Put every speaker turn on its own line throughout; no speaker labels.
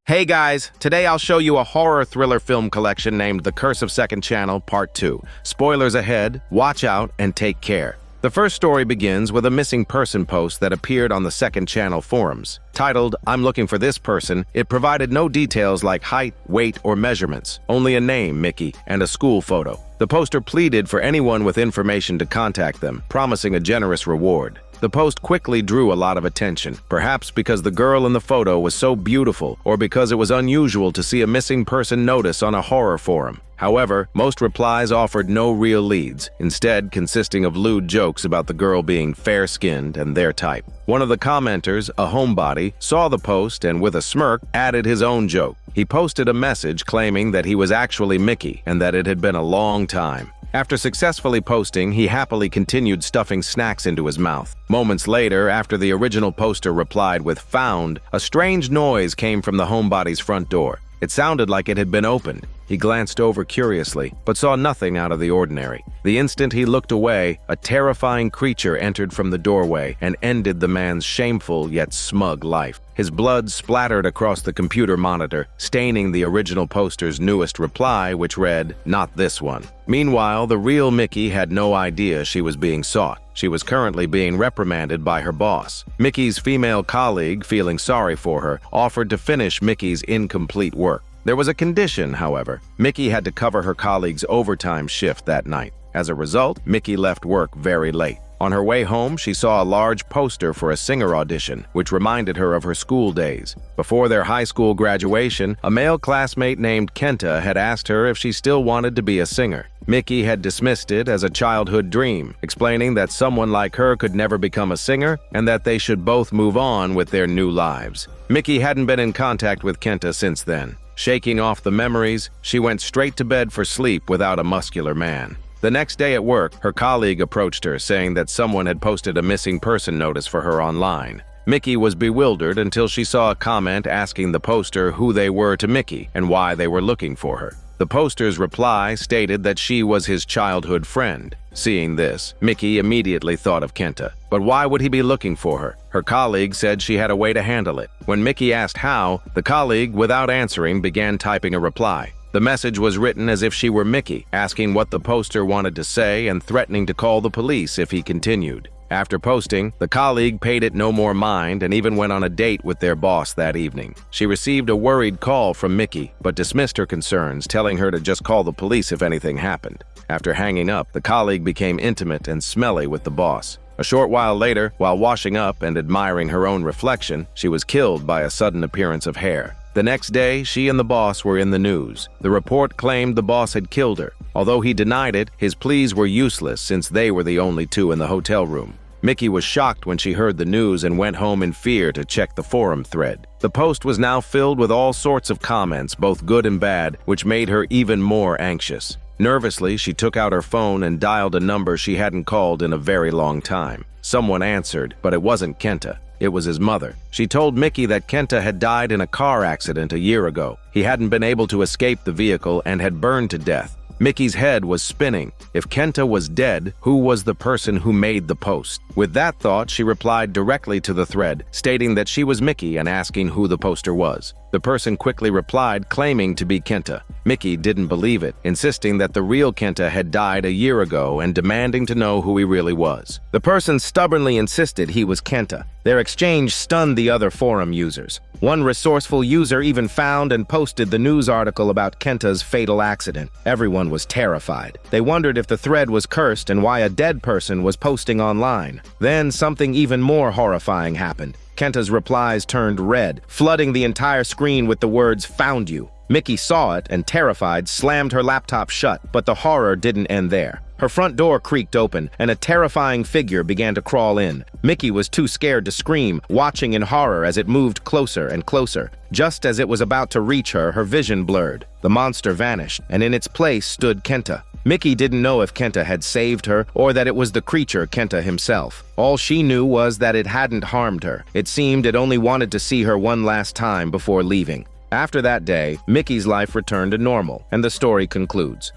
Hey guys, today I'll show you a horror thriller film collection named The Curse of Second Channel Part 2. Spoilers ahead, watch out, and take care. The first story begins with a missing person post that appeared on the Second Channel forums. Titled, "I'm looking for this person," it provided no details like height, weight, or measurements, only a name, Mickey, and a school photo. The poster pleaded for anyone with information to contact them, promising a generous reward. The post quickly drew a lot of attention, perhaps because the girl in the photo was so beautiful or because it was unusual to see a missing person notice on a horror forum. However, most replies offered no real leads, instead consisting of lewd jokes about the girl being fair-skinned and their type. One of the commenters, a homebody, saw the post and with a smirk added his own joke. He posted a message claiming that he was actually Mickey and that it had been a long time. After successfully posting, he happily continued stuffing snacks into his mouth. Moments later, after the original poster replied with "found," a strange noise came from the homebody's front door. It sounded like it had been opened. He glanced over curiously, but saw nothing out of the ordinary. The instant he looked away, a terrifying creature entered from the doorway and ended the man's shameful yet smug life. His blood splattered across the computer monitor, staining the original poster's newest reply, which read, "Not this one." Meanwhile, the real Mickey had no idea she was being sought. She was currently being reprimanded by her boss. Mickey's female colleague, feeling sorry for her, offered to finish Mickey's incomplete work. There was a condition, however. Mickey had to cover her colleague's overtime shift that night. As a result, Mickey left work very late. On her way home, she saw a large poster for a singer audition, which reminded her of her school days. Before their high school graduation, a male classmate named Kenta had asked her if she still wanted to be a singer. Mickey had dismissed it as a childhood dream, explaining that someone like her could never become a singer and that they should both move on with their new lives. Mickey hadn't been in contact with Kenta since then. Shaking off the memories, she went straight to bed for sleep without a muscular man. The next day at work, her colleague approached her saying that someone had posted a missing person notice for her online. Mickey was bewildered until she saw a comment asking the poster who they were to Mickey and why they were looking for her. The poster's reply stated that she was his childhood friend. Seeing this, Mickey immediately thought of Kenta. But why would he be looking for her? Her colleague said she had a way to handle it. When Mickey asked how, the colleague, without answering, began typing a reply. The message was written as if she were Mickey, asking what the poster wanted to say and threatening to call the police if he continued. After posting, the colleague paid it no more mind and even went on a date with their boss that evening. She received a worried call from Mickey, but dismissed her concerns, telling her to just call the police if anything happened. After hanging up, the colleague became intimate and smelly with the boss. A short while later, while washing up and admiring her own reflection, she was killed by a sudden appearance of hair. The next day, she and the boss were in the news. The report claimed the boss had killed her. Although he denied it, his pleas were useless since they were the only two in the hotel room. Mickey was shocked when she heard the news and went home in fear to check the forum thread. The post was now filled with all sorts of comments, both good and bad, which made her even more anxious. Nervously, she took out her phone and dialed a number she hadn't called in a very long time. Someone answered, but it wasn't Kenta. It was his mother. She told Mickey that Kenta had died in a car accident a year ago. He hadn't been able to escape the vehicle and had burned to death. Mickey's head was spinning. If Kenta was dead, who was the person who made the post? With that thought, she replied directly to the thread, stating that she was Mickey and asking who the poster was. The person quickly replied, claiming to be Kenta. Mickey didn't believe it, insisting that the real Kenta had died a year ago and demanding to know who he really was. The person stubbornly insisted he was Kenta. Their exchange stunned the other forum users. One resourceful user even found and posted the news article about Kenta's fatal accident. Everyone was terrified. They wondered if the thread was cursed and why a dead person was posting online. Then something even more horrifying happened. Kenta's replies turned red, flooding the entire screen with the words "Found you." Mickey saw it and, terrified, slammed her laptop shut, but the horror didn't end there. Her front door creaked open, and a terrifying figure began to crawl in. Mickey was too scared to scream, watching in horror as it moved closer and closer. Just as it was about to reach her, her vision blurred. The monster vanished, and in its place stood Kenta. Mickey didn't know if Kenta had saved her or that it was the creature Kenta himself. All she knew was that it hadn't harmed her. It seemed it only wanted to see her one last time before leaving. After that day, Mickey's life returned to normal, and the story concludes.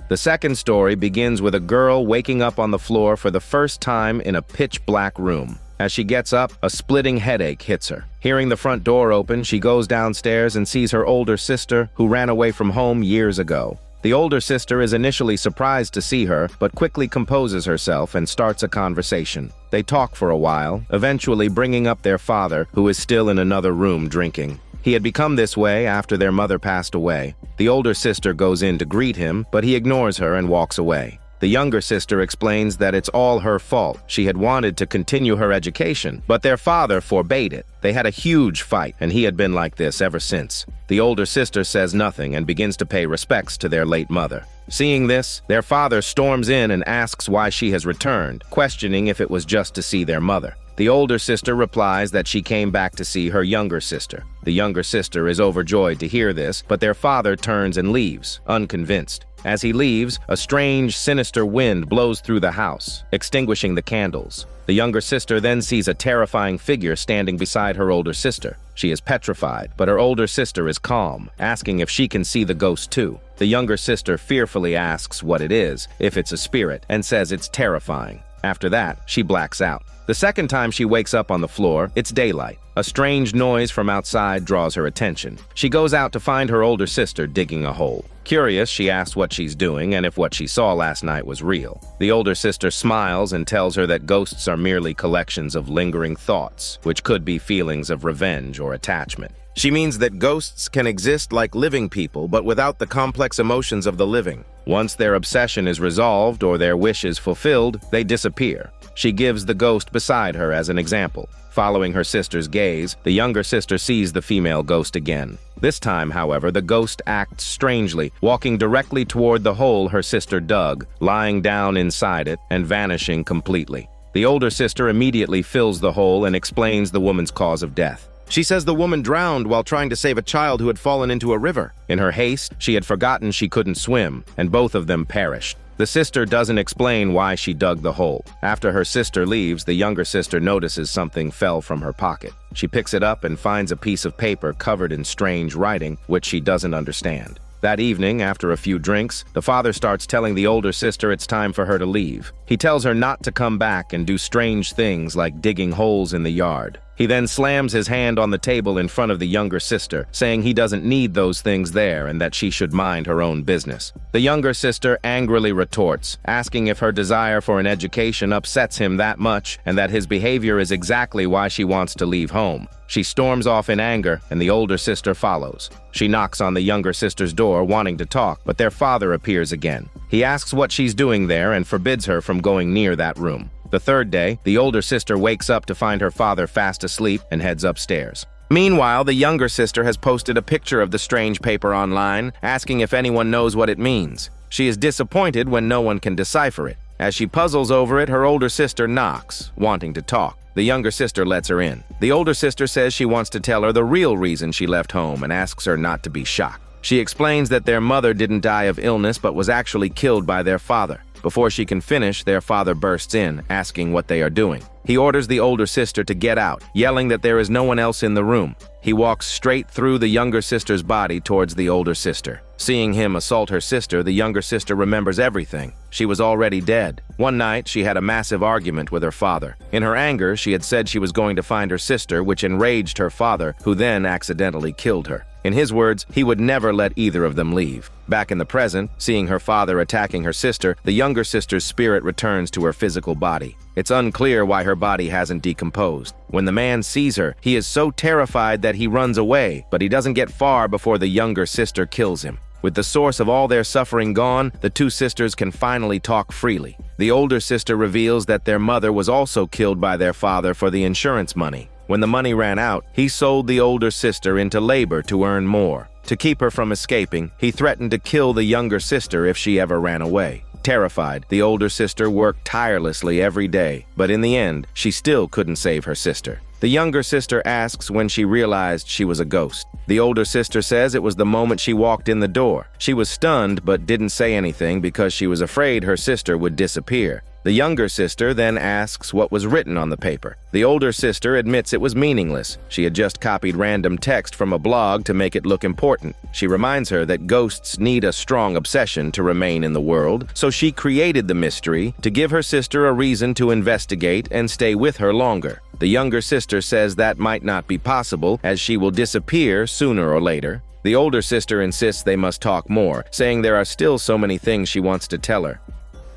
The second story begins with a girl waking up on the floor for the first time in a pitch-black room. As she gets up, a splitting headache hits her. Hearing the front door open, she goes downstairs and sees her older sister, who ran away from home years ago. The older sister is initially surprised to see her, but quickly composes herself and starts a conversation. They talk for a while, eventually bringing up their father, who is still in another room drinking. He had become this way after their mother passed away. The older sister goes in to greet him, but he ignores her and walks away. The younger sister explains that it's all her fault. She had wanted to continue her education, but their father forbade it. They had a huge fight, and he had been like this ever since. The older sister says nothing and begins to pay respects to their late mother. Seeing this, their father storms in and asks why she has returned, questioning if it was just to see their mother. The older sister replies that she came back to see her younger sister. The younger sister is overjoyed to hear this, but their father turns and leaves, unconvinced. As he leaves, a strange, sinister wind blows through the house, extinguishing the candles. The younger sister then sees a terrifying figure standing beside her older sister. She is petrified, but her older sister is calm, asking if she can see the ghost too. The younger sister fearfully asks what it is, if it's a spirit, and says it's terrifying. After that, she blacks out. The second time she wakes up on the floor, it's daylight. A strange noise from outside draws her attention. She goes out to find her older sister digging a hole. Curious, she asks what she's doing and if what she saw last night was real. The older sister smiles and tells her that ghosts are merely collections of lingering thoughts, which could be feelings of revenge or attachment. She means that ghosts can exist like living people, but without the complex emotions of the living. Once their obsession is resolved or their wish is fulfilled, they disappear. She gives the ghost beside her as an example. Following her sister's gaze, the younger sister sees the female ghost again. This time, however, the ghost acts strangely, walking directly toward the hole her sister dug, lying down inside it and vanishing completely. The older sister immediately fills the hole and explains the woman's cause of death. She says the woman drowned while trying to save a child who had fallen into a river. In her haste, she had forgotten she couldn't swim, and both of them perished. The sister doesn't explain why she dug the hole. After her sister leaves, the younger sister notices something fell from her pocket. She picks it up and finds a piece of paper covered in strange writing, which she doesn't understand. That evening, after a few drinks, the father starts telling the older sister it's time for her to leave. He tells her not to come back and do strange things like digging holes in the yard. He then slams his hand on the table in front of the younger sister, saying he doesn't need those things there and that she should mind her own business. The younger sister angrily retorts, asking if her desire for an education upsets him that much and that his behavior is exactly why she wants to leave home. She storms off in anger, and the older sister follows. She knocks on the younger sister's door, wanting to talk, but their father appears again. He asks what she's doing there and forbids her from going near that room. The third day, the older sister wakes up to find her father fast asleep and heads upstairs. Meanwhile, the younger sister has posted a picture of the strange paper online, asking if anyone knows what it means. She is disappointed when no one can decipher it. As she puzzles over it, her older sister knocks, wanting to talk. The younger sister lets her in. The older sister says she wants to tell her the real reason she left home and asks her not to be shocked. She explains that their mother didn't die of illness but was actually killed by their father. Before she can finish, their father bursts in, asking what they are doing. He orders the older sister to get out, yelling that there is no one else in the room. He walks straight through the younger sister's body towards the older sister. Seeing him assault her sister, the younger sister remembers everything. She was already dead. One night, she had a massive argument with her father. In her anger, she had said she was going to find her sister, which enraged her father, who then accidentally killed her. In his words, he would never let either of them leave. Back in the present, seeing her father attacking her sister, the younger sister's spirit returns to her physical body. It's unclear why her body hasn't decomposed. When the man sees her, he is so terrified that he runs away, but he doesn't get far before the younger sister kills him. With the source of all their suffering gone, the two sisters can finally talk freely. The older sister reveals that their mother was also killed by their father for the insurance money. When the money ran out, he sold the older sister into labor to earn more. To keep her from escaping, he threatened to kill the younger sister if she ever ran away. Terrified, the older sister worked tirelessly every day, but in the end, she still couldn't save her sister. The younger sister asks when she realized she was a ghost. The older sister says it was the moment she walked in the door. She was stunned but didn't say anything because she was afraid her sister would disappear. The younger sister then asks what was written on the paper. The older sister admits it was meaningless. She had just copied random text from a blog to make it look important. She reminds her that ghosts need a strong obsession to remain in the world, so she created the mystery to give her sister a reason to investigate and stay with her longer. The younger sister says that might not be possible, as she will disappear sooner or later. The older sister insists they must talk more, saying there are still so many things she wants to tell her.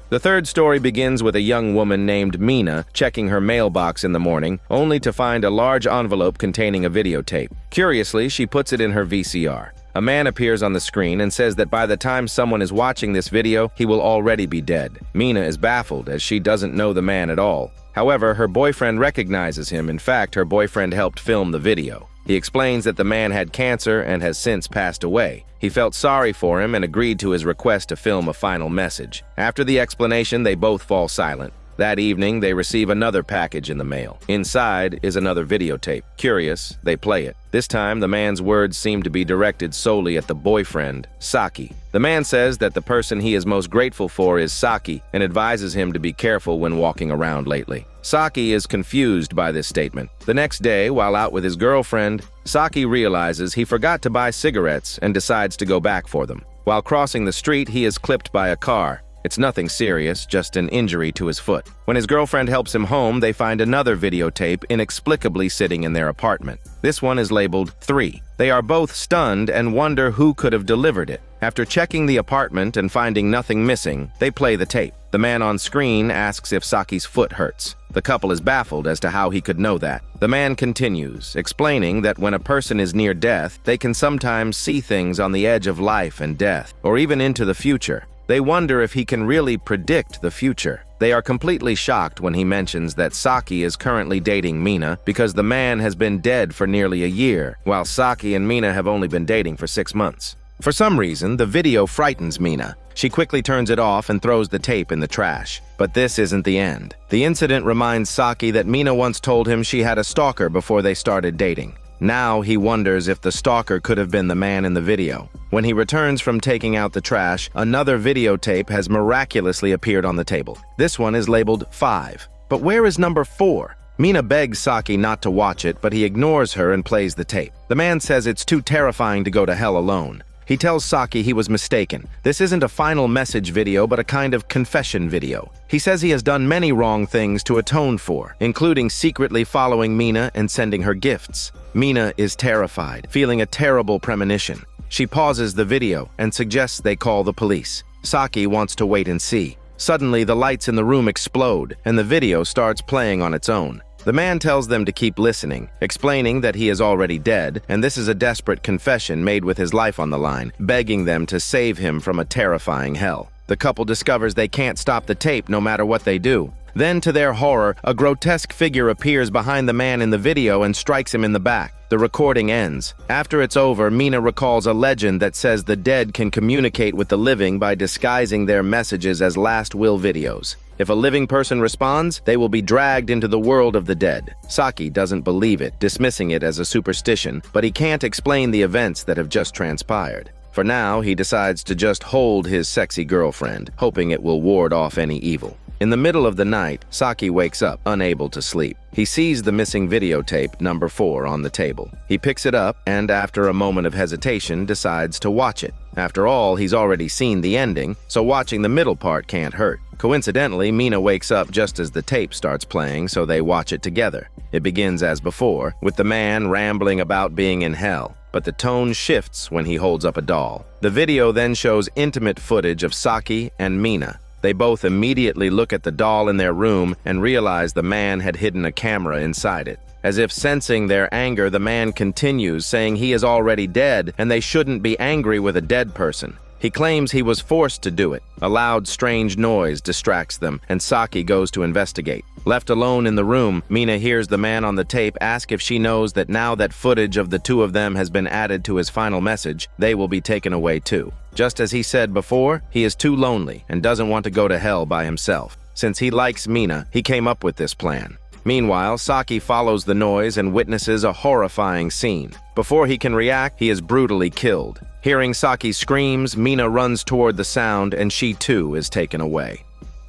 The third story begins with a young woman named Mina checking her mailbox in the morning, only to find a large envelope containing a videotape. Curiously, she puts it in her VCR. A man appears on the screen and says that by the time someone is watching this video, he will already be dead. Mina is baffled, as she doesn't know the man at all. However, her boyfriend recognizes him. In fact, her boyfriend helped film the video. He explains that the man had cancer and has since passed away. He felt sorry for him and agreed to his request to film a final message. After the explanation, they both fall silent. That evening, they receive another package in the mail. Inside is another videotape. Curious, they play it. This time, the man's words seem to be directed solely at the boyfriend, Saki. The man says that the person he is most grateful for is Saki and advises him to be careful when walking around lately. Saki is confused by this statement. The next day, while out with his girlfriend, Saki realizes he forgot to buy cigarettes and decides to go back for them. While crossing the street, he is clipped by a car. It's nothing serious, just an injury to his foot. When his girlfriend helps him home, they find another videotape inexplicably sitting in their apartment. This one is labeled 3. They are both stunned and wonder who could have delivered it. After checking the apartment and finding nothing missing, they play the tape. The man on screen asks if Saki's foot hurts. The couple is baffled as to how he could know that. The man continues, explaining that when a person is near death, they can sometimes see things on the edge of life and death, or even into the future. They wonder if he can really predict the future. They are completely shocked when he mentions that Saki is currently dating Mina because the man has been dead for nearly a year, while Saki and Mina have only been dating for 6 months. For some reason, the video frightens Mina. She quickly turns it off and throws the tape in the trash. But this isn't the end. The incident reminds Saki that Mina once told him she had a stalker before they started dating. Now he wonders if the stalker could have been the man in the video. When he returns from taking out the trash, another videotape has miraculously appeared on the table. This one is labeled 5. But where is number 4? Mina begs Saki not to watch it, but he ignores her and plays the tape. The man says it's too terrifying to go to hell alone. He tells Saki he was mistaken. This isn't a final message video, but a kind of confession video. He says he has done many wrong things to atone for, including secretly following Mina and sending her gifts. Mina is terrified, feeling a terrible premonition. She pauses the video and suggests they call the police. Saki wants to wait and see. Suddenly, the lights in the room explode, and the video starts playing on its own. The man tells them to keep listening, explaining that he is already dead, and this is a desperate confession made with his life on the line, begging them to save him from a terrifying hell. The couple discovers they can't stop the tape no matter what they do. Then, to their horror, a grotesque figure appears behind the man in the video and strikes him in the back. The recording ends. After it's over, Mina recalls a legend that says the dead can communicate with the living by disguising their messages as last will videos. If a living person responds, they will be dragged into the world of the dead. Saki doesn't believe it, dismissing it as a superstition, but he can't explain the events that have just transpired. For now, he decides to just hold his sexy girlfriend, hoping it will ward off any evil. In the middle of the night, Saki wakes up, unable to sleep. He sees the missing videotape, number 4, on the table. He picks it up and, after a moment of hesitation, decides to watch it. After all, he's already seen the ending, so watching the middle part can't hurt. Coincidentally, Mina wakes up just as the tape starts playing, so they watch it together. It begins as before, with the man rambling about being in hell. But the tone shifts when he holds up a doll. The video then shows intimate footage of Saki and Mina. They both immediately look at the doll in their room and realize the man had hidden a camera inside it. As if sensing their anger, the man continues, saying he is already dead and they shouldn't be angry with a dead person. He claims he was forced to do it. A loud, strange noise distracts them, and Saki goes to investigate. Left alone in the room, Mina hears the man on the tape ask if she knows that now that footage of the two of them has been added to his final message, they will be taken away too. Just as he said before, he is too lonely and doesn't want to go to hell by himself. Since he likes Mina, he came up with this plan. Meanwhile, Saki follows the noise and witnesses a horrifying scene. Before he can react, he is brutally killed. Hearing Saki's screams, Mina runs toward the sound and she too is taken away.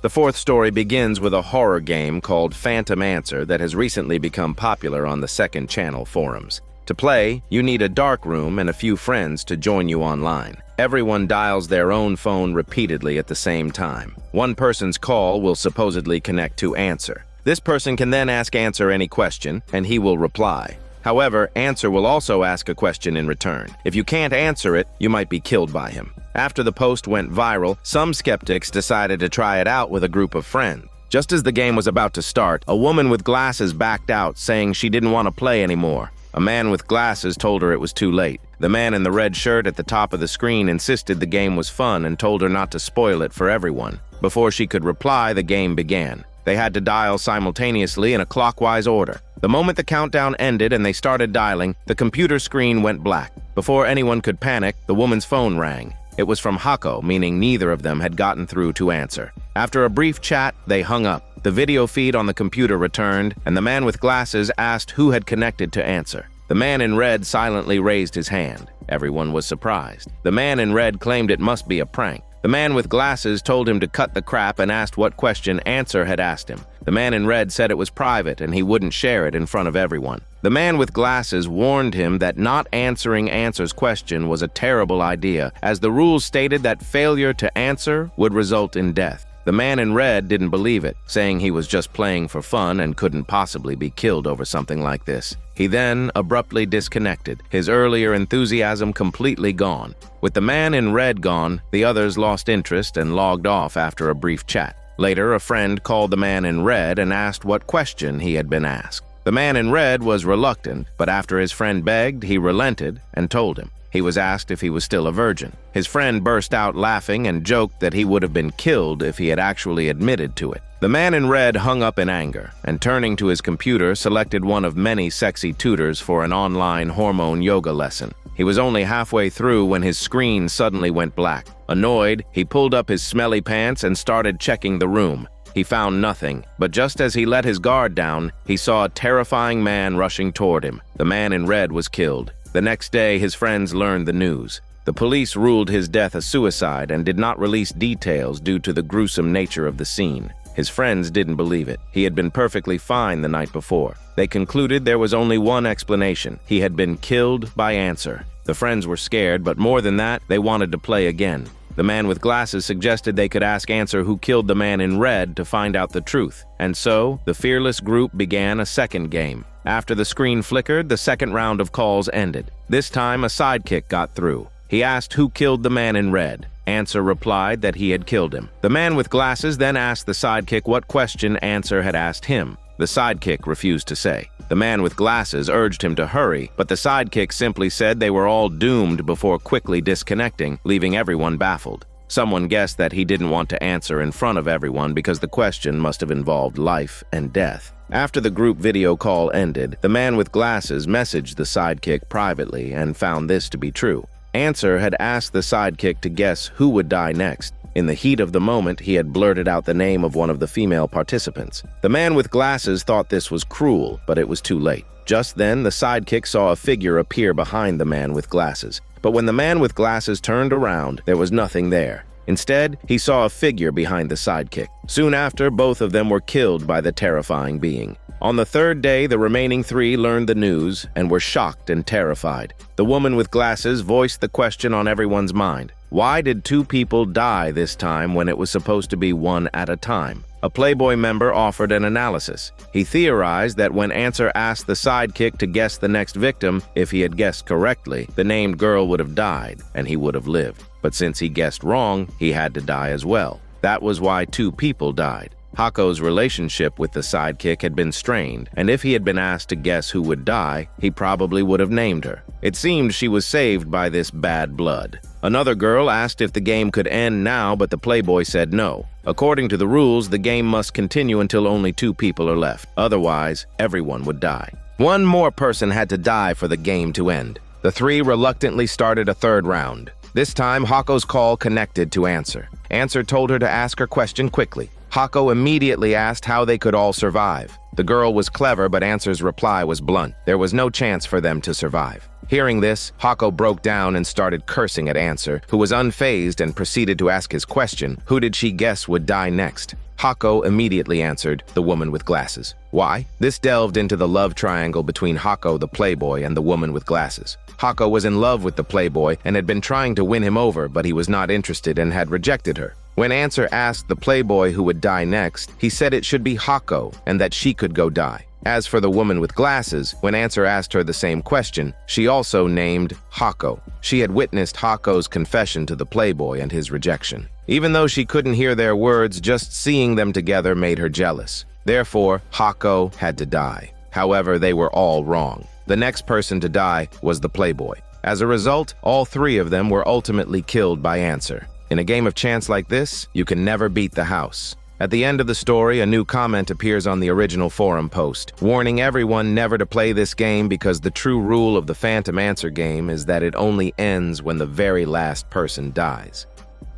The fourth story begins with a horror game called Phantom Answer that has recently become popular on the second channel forums. To play, you need a dark room and a few friends to join you online. Everyone dials their own phone repeatedly at the same time. One person's call will supposedly connect to Answer. This person can then ask Answer any question, and he will reply. However, Answer will also ask a question in return. If you can't answer it, you might be killed by him. After the post went viral, some skeptics decided to try it out with a group of friends. Just as the game was about to start, a woman with glasses backed out, saying she didn't want to play anymore. A man with glasses told her it was too late. The man in the red shirt at the top of the screen insisted the game was fun and told her not to spoil it for everyone. Before she could reply, the game began. They had to dial simultaneously in a clockwise order. The moment the countdown ended and they started dialing, the computer screen went black. Before anyone could panic, the woman's phone rang. It was from Hako, meaning neither of them had gotten through to Answer. After a brief chat, they hung up. The video feed on the computer returned, and the man with glasses asked who had connected to Answer. The man in red silently raised his hand. Everyone was surprised. The man in red claimed it must be a prank. The man with glasses told him to cut the crap and asked what question Answer had asked him. The man in red said it was private and he wouldn't share it in front of everyone. The man with glasses warned him that not answering Answer's question was a terrible idea, as the rules stated that failure to answer would result in death. The man in red didn't believe it, saying he was just playing for fun and couldn't possibly be killed over something like this. He then abruptly disconnected, his earlier enthusiasm completely gone. With the man in red gone, the others lost interest and logged off after a brief chat. Later, a friend called the man in red and asked what question he had been asked. The man in red was reluctant, but after his friend begged, he relented and told him. He was asked if he was still a virgin. His friend burst out laughing and joked that he would have been killed if he had actually admitted to it. The man in red hung up in anger and, turning to his computer, selected one of many sexy tutors for an online hormone yoga lesson. He was only halfway through when his screen suddenly went black. Annoyed, he pulled up his smelly pants and started checking the room. He found nothing, but just as he let his guard down, he saw a terrifying man rushing toward him. The man in red was killed. The next day, his friends learned the news. The police ruled his death a suicide and did not release details due to the gruesome nature of the scene. His friends didn't believe it. He had been perfectly fine the night before. They concluded there was only one explanation. He had been killed by Answer. The friends were scared, but more than that, they wanted to play again. The man with glasses suggested they could ask Answer who killed the man in red to find out the truth. And so, the fearless group began a second game. After the screen flickered, the second round of calls ended. This time, a sidekick got through. He asked who killed the man in red. Answer replied that he had killed him. The man with glasses then asked the sidekick what question Answer had asked him. The sidekick refused to say. The man with glasses urged him to hurry, but the sidekick simply said they were all doomed before quickly disconnecting, leaving everyone baffled. Someone guessed that he didn't want to answer in front of everyone because the question must have involved life and death. After the group video call ended, the man with glasses messaged the sidekick privately and found this to be true. Answer had asked the sidekick to guess who would die next. In the heat of the moment, he had blurted out the name of one of the female participants. The man with glasses thought this was cruel, but it was too late. Just then, the sidekick saw a figure appear behind the man with glasses. But when the man with glasses turned around, there was nothing there. Instead, he saw a figure behind the sidekick. Soon after, both of them were killed by the terrifying being. On the third day, the remaining three learned the news and were shocked and terrified. The woman with glasses voiced the question on everyone's mind. Why did two people die this time when it was supposed to be one at a time? A Playboy member offered an analysis. He theorized that when Answer asked the sidekick to guess the next victim, if he had guessed correctly, the named girl would have died and he would have lived. But since he guessed wrong, he had to die as well. That was why two people died. Hako's relationship with the sidekick had been strained, and if he had been asked to guess who would die, he probably would have named her. It seemed she was saved by this bad blood. Another girl asked if the game could end now, but the Playboy said no. According to the rules, the game must continue until only two people are left. Otherwise, everyone would die. One more person had to die for the game to end. The three reluctantly started a third round. This time, Hako's call connected to Answer. Answer told her to ask her question quickly. Hako immediately asked how they could all survive. The girl was clever, but Answer's reply was blunt. There was no chance for them to survive. Hearing this, Hako broke down and started cursing at Answer, who was unfazed and proceeded to ask his question, who did she guess would die next? Hako immediately answered, "The woman with glasses." Why? This delved into the love triangle between Hako the playboy and the woman with glasses. Hako was in love with the playboy and had been trying to win him over, but he was not interested and had rejected her. When Answer asked the playboy who would die next, he said it should be Hako and that she could go die. As for the woman with glasses, when Answer asked her the same question, she also named Hako. She had witnessed Hako's confession to the playboy and his rejection. Even though she couldn't hear their words, just seeing them together made her jealous. Therefore, Hako had to die. However, they were all wrong. The next person to die was the playboy. As a result, all three of them were ultimately killed by Answer. In a game of chance like this, you can never beat the house. At the end of the story, a new comment appears on the original forum post, warning everyone never to play this game because the true rule of the Phantom Answer game is that it only ends when the very last person dies.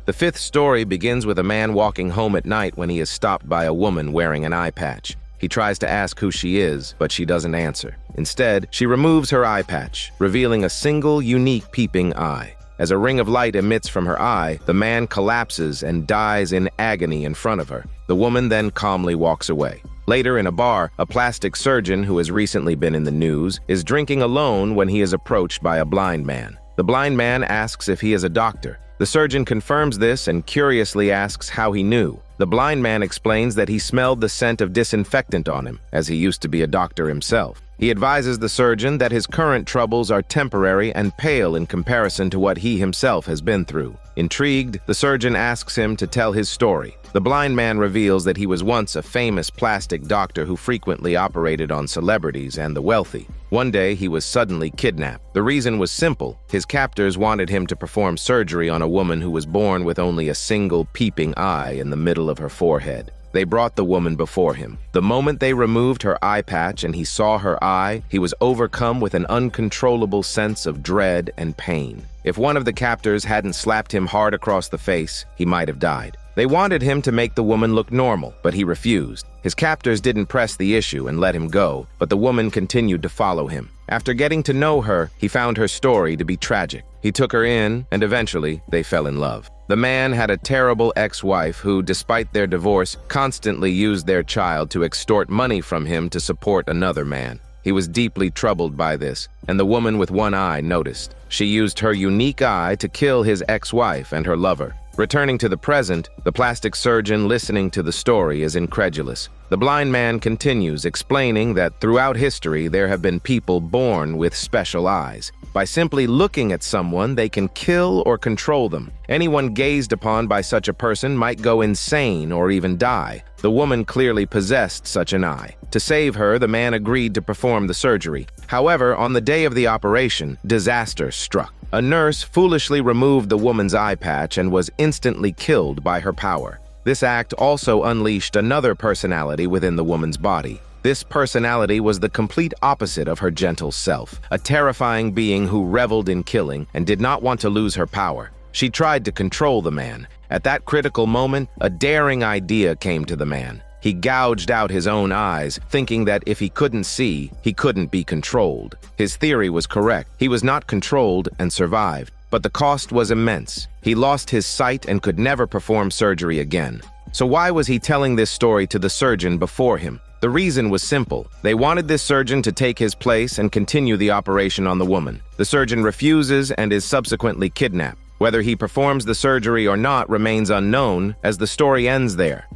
The fifth story begins with a man walking home at night when he is stopped by a woman wearing an eye patch. He tries to ask who she is, but she doesn't answer. Instead, she removes her eye patch, revealing a single, unique peeping eye. As a ring of light emits from her eye, the man collapses and dies in agony in front of her. The woman then calmly walks away. Later in a bar, a plastic surgeon who has recently been in the news is drinking alone when he is approached by a blind man. The blind man asks if he is a doctor. The surgeon confirms this and curiously asks how he knew. The blind man explains that he smelled the scent of disinfectant on him, as he used to be a doctor himself. He advises the surgeon that his current troubles are temporary and pale in comparison to what he himself has been through. Intrigued, the surgeon asks him to tell his story. The blind man reveals that he was once a famous plastic doctor who frequently operated on celebrities and the wealthy. One day, he was suddenly kidnapped. The reason was simple. His captors wanted him to perform surgery on a woman who was born with only a single peeping eye in the middle of her forehead. They brought the woman before him. The moment they removed her eye patch and he saw her eye, he was overcome with an uncontrollable sense of dread and pain. If one of the captors hadn't slapped him hard across the face, he might have died. They wanted him to make the woman look normal, but he refused. His captors didn't press the issue and let him go, but the woman continued to follow him. After getting to know her, he found her story to be tragic. He took her in, and eventually, they fell in love. The man had a terrible ex-wife who, despite their divorce, constantly used their child to extort money from him to support another man. He was deeply troubled by this, and the woman with one eye noticed. She used her unique eye to kill his ex-wife and her lover. Returning to the present, the plastic surgeon listening to the story is incredulous. The blind man continues, explaining that throughout history there have been people born with special eyes. By simply looking at someone, they can kill or control them. Anyone gazed upon by such a person might go insane or even die. The woman clearly possessed such an eye. To save her, the man agreed to perform the surgery. However, on the day of the operation, disaster struck. A nurse foolishly removed the woman's eye patch and was instantly killed by her power. This act also unleashed another personality within the woman's body. This personality was the complete opposite of her gentle self, a terrifying being who reveled in killing and did not want to lose her power. She tried to control the man. At that critical moment, a daring idea came to the man. He gouged out his own eyes, thinking that if he couldn't see, he couldn't be controlled. His theory was correct. He was not controlled and survived, but the cost was immense. He lost his sight and could never perform surgery again. So why was he telling this story to the surgeon before him? The reason was simple. They wanted this surgeon to take his place and continue the operation on the woman. The surgeon refuses and is subsequently kidnapped. Whether he performs the surgery or not remains unknown, as the story ends there.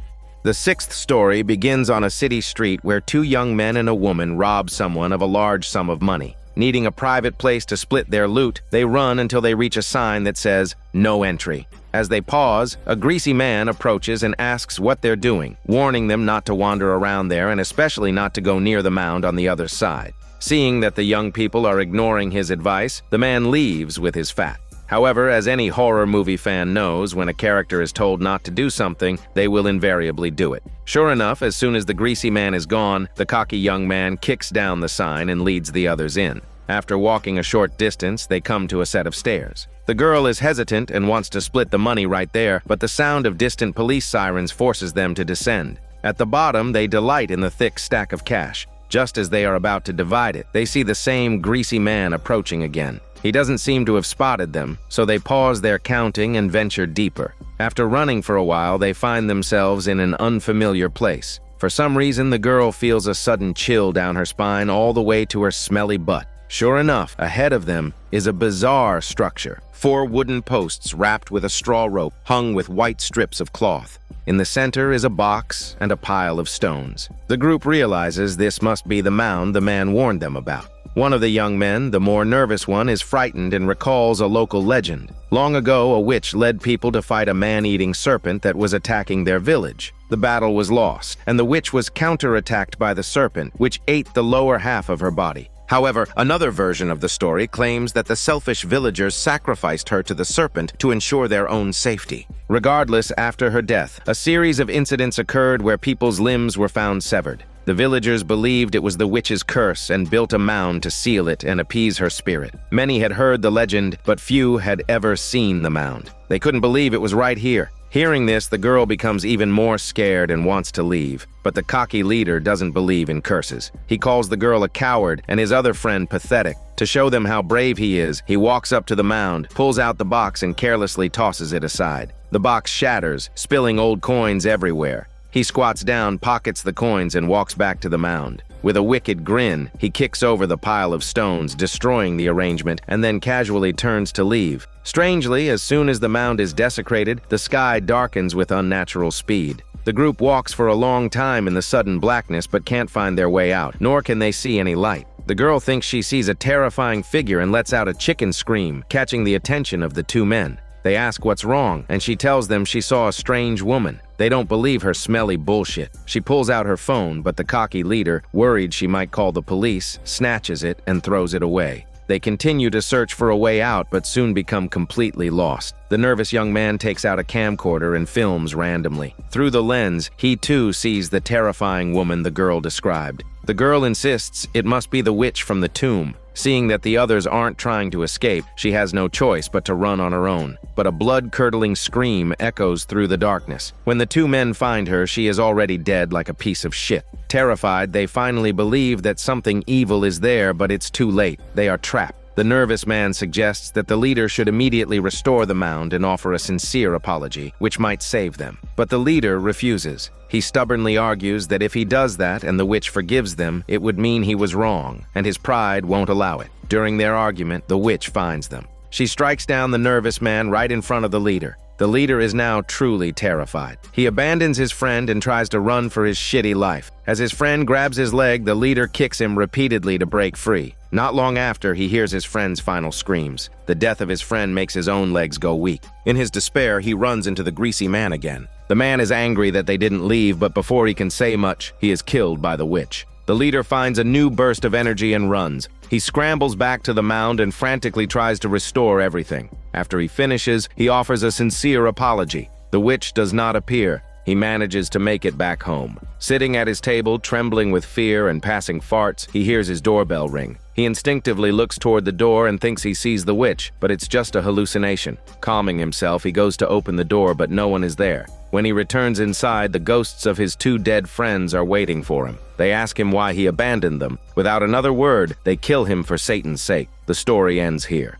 The sixth story begins on a city street where two young men and a woman rob someone of a large sum of money. Needing a private place to split their loot, they run until they reach a sign that says, "No entry." As they pause, a greasy man approaches and asks what they're doing, warning them not to wander around there and especially not to go near the mound on the other side. Seeing that the young people are ignoring his advice, the man leaves with his fat. However, as any horror movie fan knows, when a character is told not to do something, they will invariably do it. Sure enough, as soon as the greasy man is gone, the cocky young man kicks down the sign and leads the others in. After walking a short distance, they come to a set of stairs. The girl is hesitant and wants to split the money right there, but the sound of distant police sirens forces them to descend. At the bottom, they delight in the thick stack of cash. Just as they are about to divide it, they see the same greasy man approaching again. He doesn't seem to have spotted them, so they pause their counting and venture deeper. After running for a while, they find themselves in an unfamiliar place. For some reason, the girl feels a sudden chill down her spine all the way to her smelly butt. Sure enough, ahead of them is a bizarre structure. 4 wooden posts wrapped with a straw rope, hung with white strips of cloth. In the center is a box and a pile of stones. The group realizes this must be the mound the man warned them about. One of the young men, the more nervous one, is frightened and recalls a local legend. Long ago, a witch led people to fight a man-eating serpent that was attacking their village. The battle was lost, and the witch was counterattacked by the serpent, which ate the lower half of her body. However, another version of the story claims that the selfish villagers sacrificed her to the serpent to ensure their own safety. Regardless, after her death, a series of incidents occurred where people's limbs were found severed. The villagers believed it was the witch's curse and built a mound to seal it and appease her spirit. Many had heard the legend, but few had ever seen the mound. They couldn't believe it was right here. Hearing this, the girl becomes even more scared and wants to leave. But the cocky leader doesn't believe in curses. He calls the girl a coward and his other friend pathetic. To show them how brave he is, he walks up to the mound, pulls out the box and carelessly tosses it aside. The box shatters, spilling old coins everywhere. He squats down, pockets the coins, and walks back to the mound. With a wicked grin, he kicks over the pile of stones, destroying the arrangement, and then casually turns to leave. Strangely, as soon as the mound is desecrated, the sky darkens with unnatural speed. The group walks for a long time in the sudden blackness but can't find their way out, nor can they see any light. The girl thinks she sees a terrifying figure and lets out a chicken scream, catching the attention of the 2 men. They ask what's wrong, and she tells them she saw a strange woman. They don't believe her smelly bullshit. She pulls out her phone, but the cocky leader, worried she might call the police, snatches it and throws it away. They continue to search for a way out, but soon become completely lost. The nervous young man takes out a camcorder and films randomly. Through the lens, he too sees the terrifying woman the girl described. The girl insists it must be the witch from the tomb. Seeing that the others aren't trying to escape, she has no choice but to run on her own. But a blood-curdling scream echoes through the darkness. When the 2 men find her, she is already dead like a piece of shit. Terrified, they finally believe that something evil is there, but it's too late. They are trapped. The nervous man suggests that the leader should immediately restore the mound and offer a sincere apology, which might save them. But the leader refuses. He stubbornly argues that if he does that and the witch forgives them, it would mean he was wrong, and his pride won't allow it. During their argument, the witch finds them. She strikes down the nervous man right in front of the leader. The leader is now truly terrified. He abandons his friend and tries to run for his shitty life. As his friend grabs his leg, the leader kicks him repeatedly to break free. Not long after, he hears his friend's final screams. The death of his friend makes his own legs go weak. In his despair, he runs into the greasy man again. The man is angry that they didn't leave, but before he can say much, he is killed by the witch. The leader finds a new burst of energy and runs. He scrambles back to the mound and frantically tries to restore everything. After he finishes, he offers a sincere apology. The witch does not appear. He manages to make it back home. Sitting at his table, trembling with fear and passing farts, he hears his doorbell ring. He instinctively looks toward the door and thinks he sees the witch, but it's just a hallucination. Calming himself, he goes to open the door, but no one is there. When he returns inside, the ghosts of his 2 dead friends are waiting for him. They ask him why he abandoned them. Without another word, they kill him for Satan's sake. The story ends here.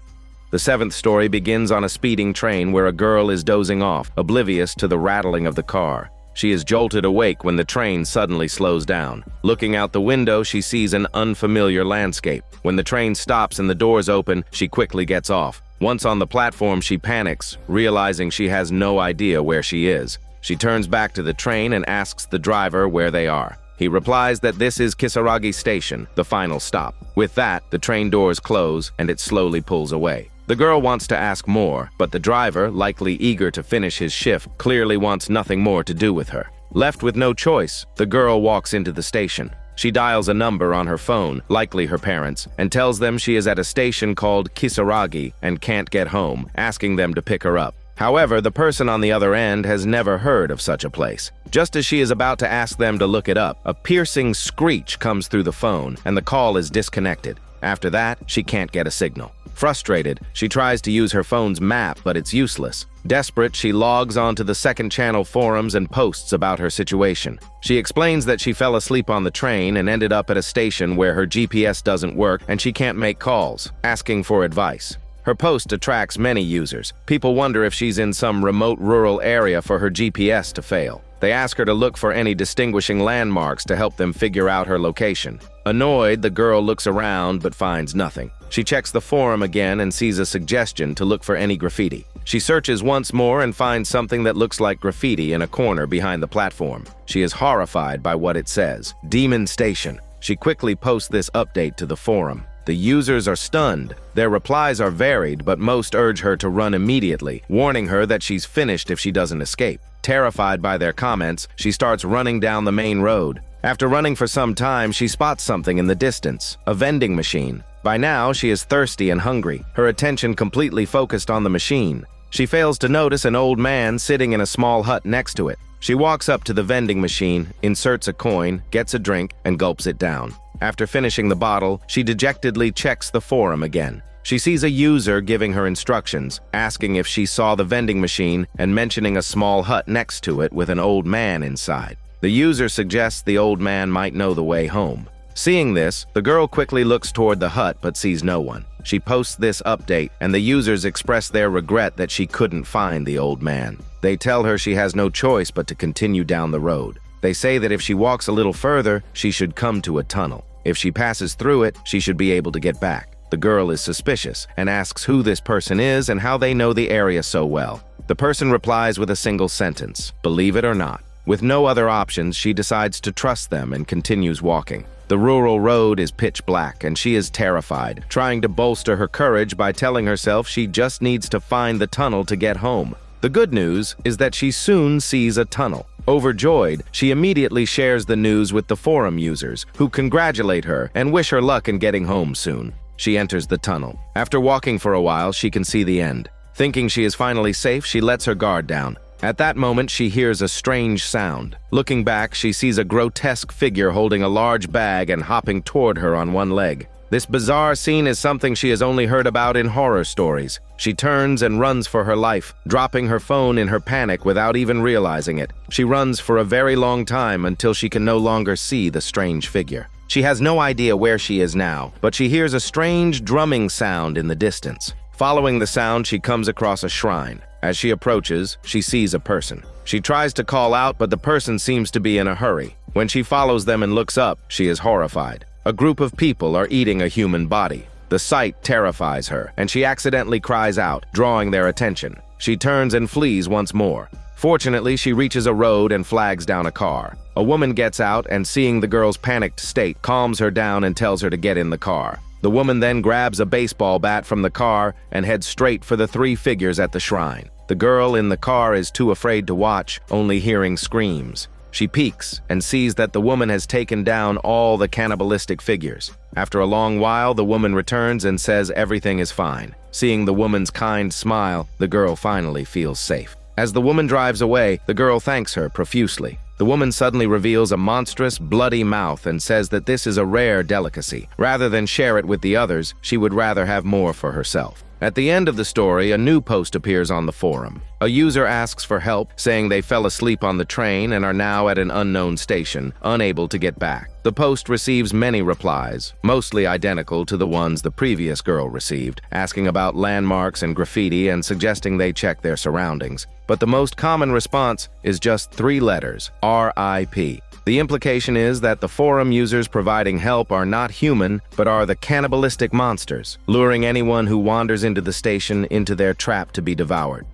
The 7th story begins on a speeding train where a girl is dozing off, oblivious to the rattling of the car. She is jolted awake when the train suddenly slows down. Looking out the window, she sees an unfamiliar landscape. When the train stops and the doors open, she quickly gets off. Once on the platform, she panics, realizing she has no idea where she is. She turns back to the train and asks the driver where they are. He replies that this is Kisaragi Station, the final stop. With that, the train doors close and it slowly pulls away. The girl wants to ask more, but the driver, likely eager to finish his shift, clearly wants nothing more to do with her. Left with no choice, the girl walks into the station. She dials a number on her phone, likely her parents, and tells them she is at a station called Kisaragi and can't get home, asking them to pick her up. However, the person on the other end has never heard of such a place. Just as she is about to ask them to look it up, a piercing screech comes through the phone, and the call is disconnected. After that, she can't get a signal. Frustrated, she tries to use her phone's map, but it's useless. Desperate, she logs onto the second channel forums and posts about her situation. She explains that she fell asleep on the train and ended up at a station where her GPS doesn't work and she can't make calls, asking for advice. Her post attracts many users. People wonder if she's in some remote rural area for her GPS to fail. They ask her to look for any distinguishing landmarks to help them figure out her location. Annoyed, the girl looks around but finds nothing. She checks the forum again and sees a suggestion to look for any graffiti. She searches once more and finds something that looks like graffiti in a corner behind the platform. She is horrified by what it says, Demon Station. She quickly posts this update to the forum. The users are stunned. Their replies are varied, but most urge her to run immediately, warning her that she's finished if she doesn't escape. Terrified by their comments, she starts running down the main road. After running for some time, she spots something in the distance, a vending machine. By now, she is thirsty and hungry, her attention completely focused on the machine. She fails to notice an old man sitting in a small hut next to it. She walks up to the vending machine, inserts a coin, gets a drink, and gulps it down. After finishing the bottle, she dejectedly checks the forum again. She sees a user giving her instructions, asking if she saw the vending machine and mentioning a small hut next to it with an old man inside. The user suggests the old man might know the way home. Seeing this, the girl quickly looks toward the hut but sees no one. She posts this update, and the users express their regret that she couldn't find the old man. They tell her she has no choice but to continue down the road. They say that if she walks a little further, she should come to a tunnel. If she passes through it, she should be able to get back. The girl is suspicious and asks who this person is and how they know the area so well. The person replies with a single sentence, believe it or not. With no other options, she decides to trust them and continues walking. The rural road is pitch black and she is terrified, trying to bolster her courage by telling herself she just needs to find the tunnel to get home. The good news is that she soon sees a tunnel. Overjoyed, she immediately shares the news with the forum users, who congratulate her and wish her luck in getting home soon. She enters the tunnel. After walking for a while, she can see the end. Thinking she is finally safe, she lets her guard down. At that moment, she hears a strange sound. Looking back, she sees a grotesque figure holding a large bag and hopping toward her on one leg. This bizarre scene is something she has only heard about in horror stories. She turns and runs for her life, dropping her phone in her panic without even realizing it. She runs for a very long time until she can no longer see the strange figure. She has no idea where she is now, but she hears a strange drumming sound in the distance. Following the sound, she comes across a shrine. As she approaches, she sees a person. She tries to call out, but the person seems to be in a hurry. When she follows them and looks up, she is horrified. A group of people are eating a human body. The sight terrifies her, and she accidentally cries out, drawing their attention. She turns and flees once more. Fortunately, she reaches a road and flags down a car. A woman gets out and, seeing the girl's panicked state, calms her down and tells her to get in the car. The woman then grabs a baseball bat from the car and heads straight for the three figures at the shrine. The girl in the car is too afraid to watch, only hearing screams. She peeks and sees that the woman has taken down all the cannibalistic figures. After a long while, the woman returns and says everything is fine. Seeing the woman's kind smile, the girl finally feels safe. As the woman drives away, the girl thanks her profusely. The woman suddenly reveals a monstrous, bloody mouth and says that this is a rare delicacy. Rather than share it with the others, she would rather have more for herself. At the end of the story, a new post appears on the forum. A user asks for help, saying they fell asleep on the train and are now at an unknown station, unable to get back. The post receives many replies, mostly identical to the ones the previous girl received, asking about landmarks and graffiti and suggesting they check their surroundings. But the most common response is just 3 letters, RIP. The implication is that the forum users providing help are not human, but are the cannibalistic monsters, luring anyone who wanders into the station into their trap to be devoured.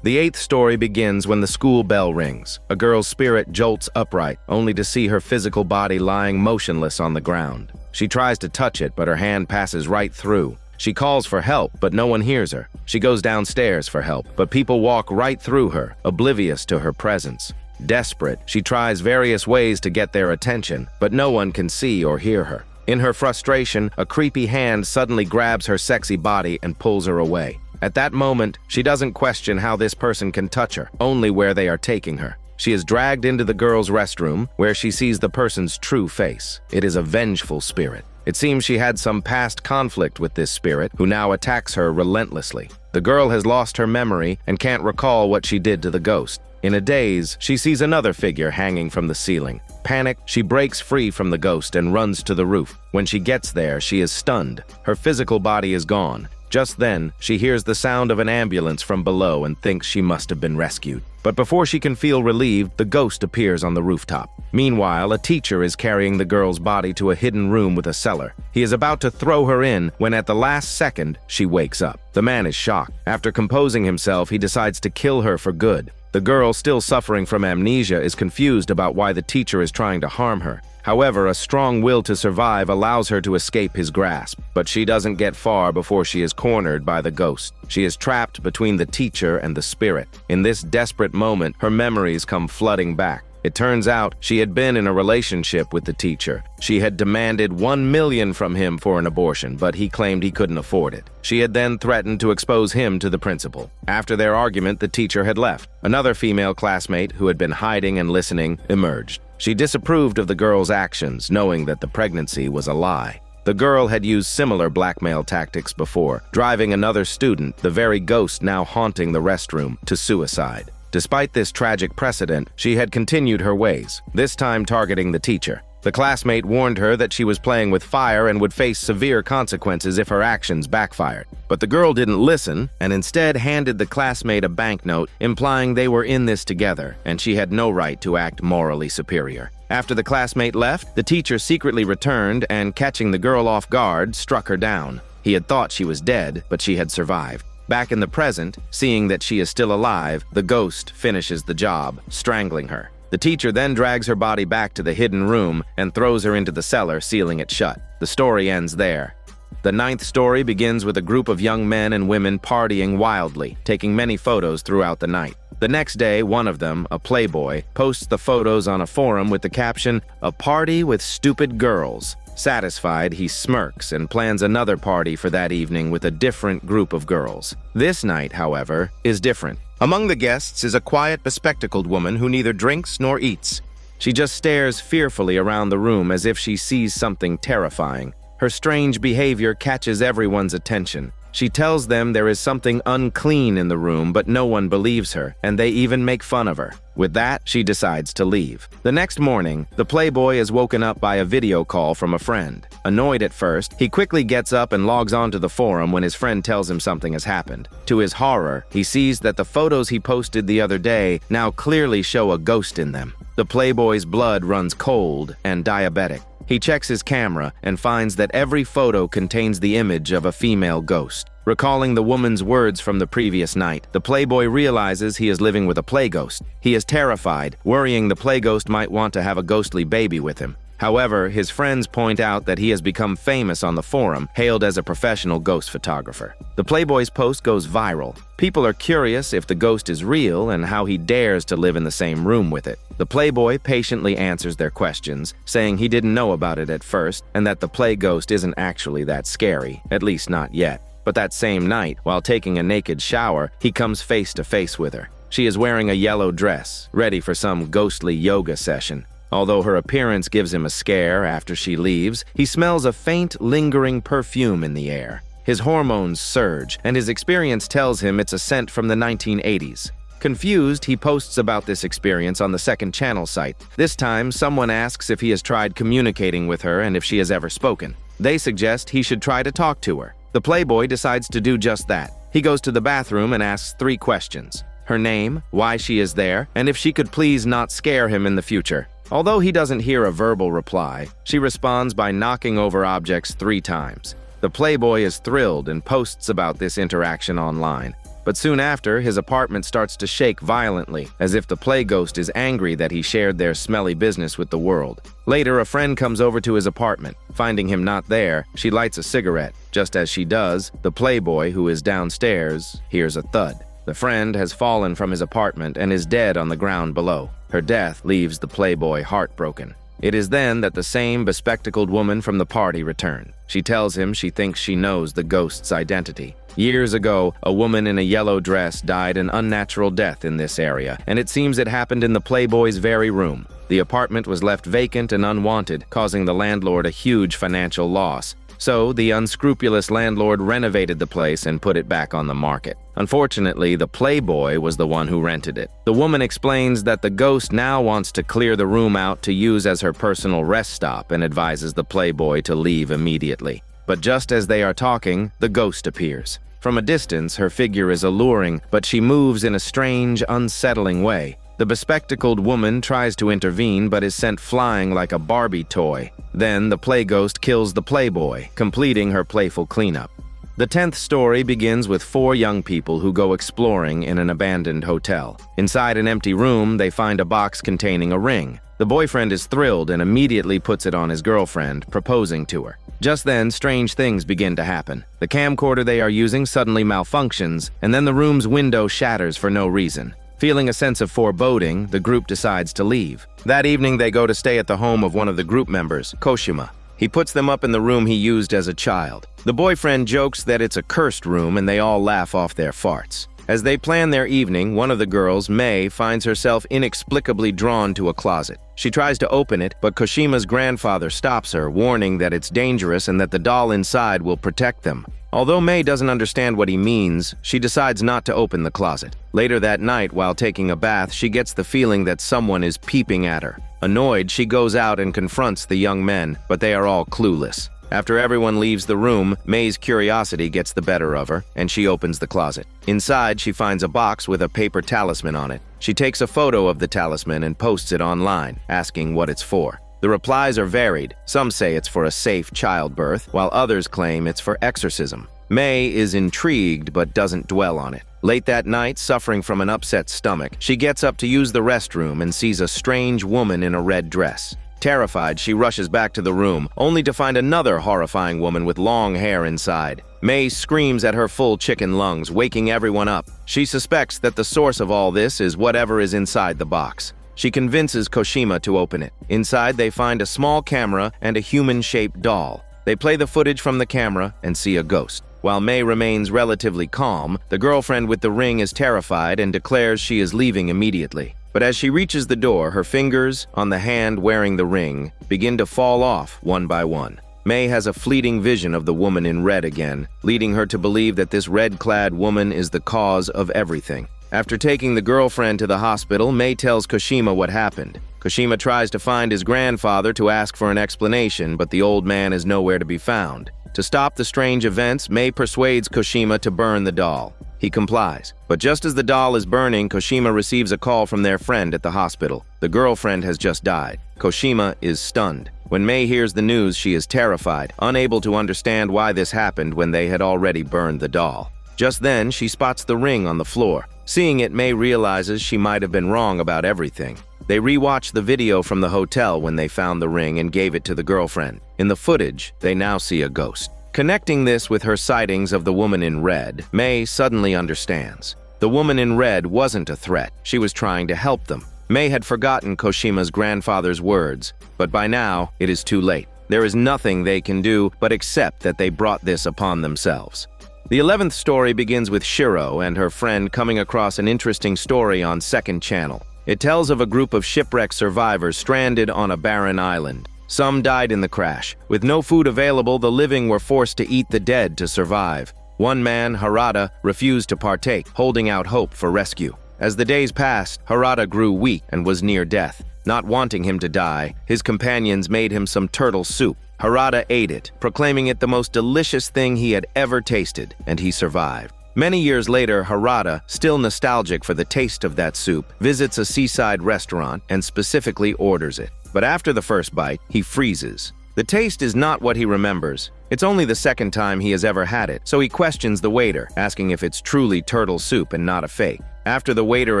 The 8th story begins when the school bell rings. A girl's spirit jolts upright, only to see her physical body lying motionless on the ground. She tries to touch it, but her hand passes right through. She calls for help, but no one hears her. She goes downstairs for help, but people walk right through her, oblivious to her presence. Desperate, she tries various ways to get their attention, but no one can see or hear her. In her frustration, a creepy hand suddenly grabs her sexy body and pulls her away. At that moment, she doesn't question how this person can touch her, only where they are taking her. She is dragged into the girl's restroom, where she sees the person's true face. It is a vengeful spirit. It seems she had some past conflict with this spirit, who now attacks her relentlessly. The girl has lost her memory and can't recall what she did to the ghost. In a daze, she sees another figure hanging from the ceiling. Panicked, she breaks free from the ghost and runs to the roof. When she gets there, she is stunned. Her physical body is gone. Just then, she hears the sound of an ambulance from below and thinks she must have been rescued. But before she can feel relieved, the ghost appears on the rooftop. Meanwhile, a teacher is carrying the girl's body to a hidden room with a cellar. He is about to throw her in when at the last second, she wakes up. The man is shocked. After composing himself, he decides to kill her for good. The girl, still suffering from amnesia, is confused about why the teacher is trying to harm her. However, a strong will to survive allows her to escape his grasp, but she doesn't get far before she is cornered by the ghost. She is trapped between the teacher and the spirit. In this desperate moment, her memories come flooding back. It turns out she had been in a relationship with the teacher. She had demanded $1 million from him for an abortion, but he claimed he couldn't afford it. She had then threatened to expose him to the principal. After their argument, the teacher had left. Another female classmate, who had been hiding and listening, emerged. She disapproved of the girl's actions, knowing that the pregnancy was a lie. The girl had used similar blackmail tactics before, driving another student, the very ghost now haunting the restroom, to suicide. Despite this tragic precedent, she had continued her ways, this time targeting the teacher. The classmate warned her that she was playing with fire and would face severe consequences if her actions backfired. But the girl didn't listen and instead handed the classmate a banknote, implying they were in this together and she had no right to act morally superior. After the classmate left, the teacher secretly returned and, catching the girl off guard, struck her down. He had thought she was dead, but she had survived. Back in the present, seeing that she is still alive, the ghost finishes the job, strangling her. The teacher then drags her body back to the hidden room and throws her into the cellar, sealing it shut. The story ends there. The 9th story begins with a group of young men and women partying wildly, taking many photos throughout the night. The next day, one of them, a playboy, posts the photos on a forum with the caption, "A party with stupid girls." Satisfied, he smirks and plans another party for that evening with a different group of girls. This night, however, is different. Among the guests is a quiet, bespectacled woman who neither drinks nor eats. She just stares fearfully around the room as if she sees something terrifying. Her strange behavior catches everyone's attention. She tells them there is something unclean in the room, but no one believes her, and they even make fun of her. With that, she decides to leave. The next morning, the playboy is woken up by a video call from a friend. Annoyed at first, he quickly gets up and logs onto the forum when his friend tells him something has happened. To his horror, he sees that the photos he posted the other day now clearly show a ghost in them. The playboy's blood runs cold and diabetic. He checks his camera and finds that every photo contains the image of a female ghost. Recalling the woman's words from the previous night, the playboy realizes he is living with a play ghost. He is terrified, worrying the play ghost might want to have a ghostly baby with him. However, his friends point out that he has become famous on the forum, hailed as a professional ghost photographer. The playboy's post goes viral. People are curious if the ghost is real and how he dares to live in the same room with it. The playboy patiently answers their questions, saying he didn't know about it at first and that the play ghost isn't actually that scary, at least not yet. But that same night, while taking a naked shower, he comes face to face with her. She is wearing a yellow dress, ready for some ghostly yoga session. Although her appearance gives him a scare after she leaves, he smells a faint, lingering perfume in the air. His hormones surge, and his experience tells him it's a scent from the 1980s. Confused, he posts about this experience on the second channel site. This time, someone asks if he has tried communicating with her and if she has ever spoken. They suggest he should try to talk to her. The playboy decides to do just that. He goes to the bathroom and asks 3 questions: her name, why she is there, and if she could please not scare him in the future. Although he doesn't hear a verbal reply, she responds by knocking over objects 3 times. The playboy is thrilled and posts about this interaction online. But soon after, his apartment starts to shake violently, as if the play ghost is angry that he shared their smelly business with the world. Later, a friend comes over to his apartment. Finding him not there, she lights a cigarette. Just as she does, the playboy, who is downstairs, hears a thud. The friend has fallen from his apartment and is dead on the ground below. Her death leaves the playboy heartbroken. It is then that the same bespectacled woman from the party returns. She tells him she thinks she knows the ghost's identity. Years ago, a woman in a yellow dress died an unnatural death in this area, and it seems it happened in the Playboy's very room. The apartment was left vacant and unwanted, causing the landlord a huge financial loss. So, the unscrupulous landlord renovated the place and put it back on the market. Unfortunately, the Playboy was the one who rented it. The woman explains that the ghost now wants to clear the room out to use as her personal rest stop and advises the Playboy to leave immediately. But just as they are talking, the ghost appears. From a distance, her figure is alluring, but she moves in a strange, unsettling way. The bespectacled woman tries to intervene but is sent flying like a Barbie toy. Then the play ghost kills the Playboy, completing her playful cleanup. The 10th story begins with 4 young people who go exploring in an abandoned hotel. Inside an empty room, they find a box containing a ring. The boyfriend is thrilled and immediately puts it on his girlfriend, proposing to her. Just then, strange things begin to happen. The camcorder they are using suddenly malfunctions, and then the room's window shatters for no reason. Feeling a sense of foreboding, the group decides to leave. That evening, they go to stay at the home of one of the group members, Koshima. He puts them up in the room he used as a child. The boyfriend jokes that it's a cursed room, and they all laugh off their farts. As they plan their evening, one of the girls, Mei, finds herself inexplicably drawn to a closet. She tries to open it, but Koshima's grandfather stops her, warning that it's dangerous and that the doll inside will protect them. Although Mei doesn't understand what he means, she decides not to open the closet. Later that night, while taking a bath, she gets the feeling that someone is peeping at her. Annoyed, she goes out and confronts the young men, but they are all clueless. After everyone leaves the room, Mei's curiosity gets the better of her, and she opens the closet. Inside, she finds a box with a paper talisman on it. She takes a photo of the talisman and posts it online, asking what it's for. The replies are varied. Some say it's for a safe childbirth, while others claim it's for exorcism. Mei is intrigued but doesn't dwell on it. Late that night, suffering from an upset stomach, she gets up to use the restroom and sees a strange woman in a red dress. Terrified, she rushes back to the room, only to find another horrifying woman with long hair inside. Mei screams at her full chicken lungs, waking everyone up. She suspects that the source of all this is whatever is inside the box. She convinces Koshima to open it. Inside, they find a small camera and a human-shaped doll. They play the footage from the camera and see a ghost. While Mei remains relatively calm, the girlfriend with the ring is terrified and declares she is leaving immediately. But as she reaches the door, her fingers, on the hand wearing the ring, begin to fall off one by one. Mei has a fleeting vision of the woman in red again, leading her to believe that this red-clad woman is the cause of everything. After taking the girlfriend to the hospital, Mei tells Koshima what happened. Koshima tries to find his grandfather to ask for an explanation, but the old man is nowhere to be found. To stop the strange events, Mei persuades Koshima to burn the doll. He complies. But just as the doll is burning, Koshima receives a call from their friend at the hospital. The girlfriend has just died. Koshima is stunned. When Mei hears the news, she is terrified, unable to understand why this happened when they had already burned the doll. Just then, she spots the ring on the floor. Seeing it, Mei realizes she might have been wrong about everything. They re-watch the video from the hotel when they found the ring and gave it to the girlfriend. In the footage, they now see a ghost. Connecting this with her sightings of the woman in red, Mei suddenly understands. The woman in red wasn't a threat. She was trying to help them. Mei had forgotten Koshima's grandfather's words, but by now, it is too late. There is nothing they can do but accept that they brought this upon themselves. The 11th story begins with Shiro and her friend coming across an interesting story on Second Channel. It tells of a group of shipwreck survivors stranded on a barren island. Some died in the crash. With no food available, the living were forced to eat the dead to survive. One man, Harada, refused to partake, holding out hope for rescue. As the days passed, Harada grew weak and was near death. Not wanting him to die, his companions made him some turtle soup. Harada ate it, proclaiming it the most delicious thing he had ever tasted, and he survived. Many years later, Harada, still nostalgic for the taste of that soup, visits a seaside restaurant and specifically orders it. But after the first bite, he freezes. The taste is not what he remembers. It's only the second time he has ever had it, so he questions the waiter, asking if it's truly turtle soup and not a fake. After the waiter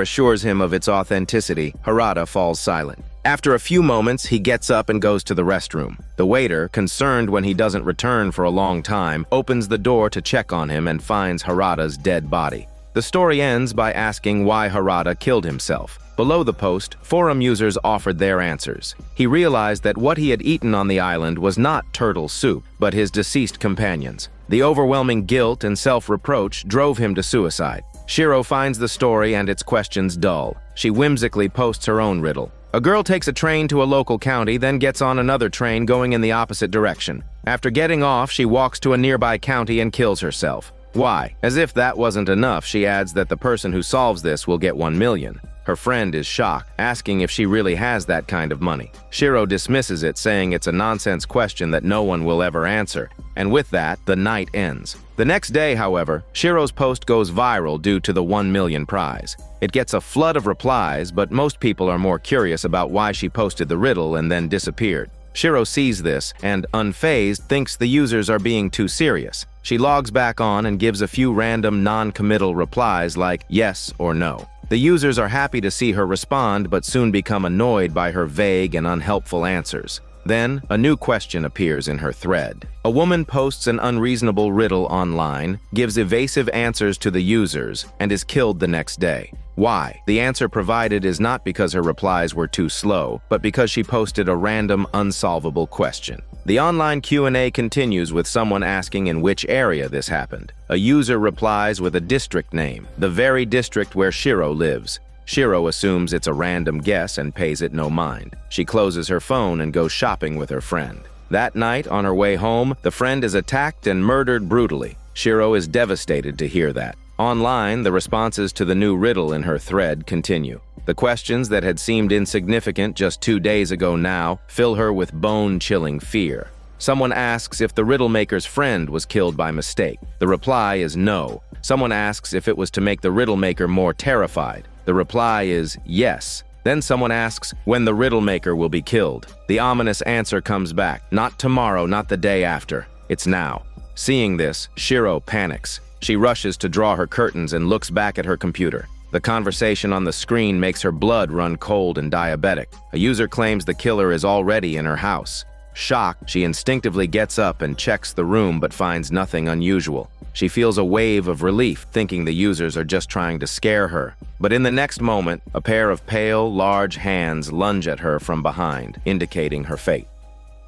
assures him of its authenticity, Harada falls silent. After a few moments, he gets up and goes to the restroom. The waiter, concerned when he doesn't return for a long time, opens the door to check on him and finds Harada's dead body. The story ends by asking why Harada killed himself. Below the post, forum users offered their answers. He realized that what he had eaten on the island was not turtle soup, but his deceased companions. The overwhelming guilt and self-reproach drove him to suicide. Shiro finds the story and its questions dull. She whimsically posts her own riddle. A girl takes a train to a local county, then gets on another train going in the opposite direction. After getting off, she walks to a nearby county and kills herself. Why? As if that wasn't enough, she adds that the person who solves this will get 1 million. Her friend is shocked, asking if she really has that kind of money. Shiro dismisses it, saying it's a nonsense question that no one will ever answer. And with that, the night ends. The next day, however, Shiro's post goes viral due to the 1 million prize. It gets a flood of replies, but most people are more curious about why she posted the riddle and then disappeared. Shiro sees this and, unfazed, thinks the users are being too serious. She logs back on and gives a few random non-committal replies like yes or no. The users are happy to see her respond, but soon become annoyed by her vague and unhelpful answers. Then, a new question appears in her thread. A woman posts an unreasonable riddle online, gives evasive answers to the users, and is killed the next day. Why? The answer provided is not because her replies were too slow, but because she posted a random, unsolvable question. The online Q&A continues with someone asking in which area this happened. A user replies with a district name, the very district where Shiro lives. Shiro assumes it's a random guess and pays it no mind. She closes her phone and goes shopping with her friend. That night, on her way home, the friend is attacked and murdered brutally. Shiro is devastated to hear that. Online, the responses to the new riddle in her thread continue. The questions that had seemed insignificant just 2 days ago now fill her with bone-chilling fear. Someone asks if the riddle maker's friend was killed by mistake. The reply is no. Someone asks if it was to make the riddle maker more terrified. The reply is yes. Then someone asks when the riddle maker will be killed. The ominous answer comes back. Not tomorrow, not the day after. It's now. Seeing this, Shiro panics. She rushes to draw her curtains and looks back at her computer. The conversation on the screen makes her blood run cold and diabetic. A user claims the killer is already in her house. Shocked, she instinctively gets up and checks the room but finds nothing unusual. She feels a wave of relief, thinking the users are just trying to scare her. But in the next moment, a pair of pale, large hands lunge at her from behind, indicating her fate.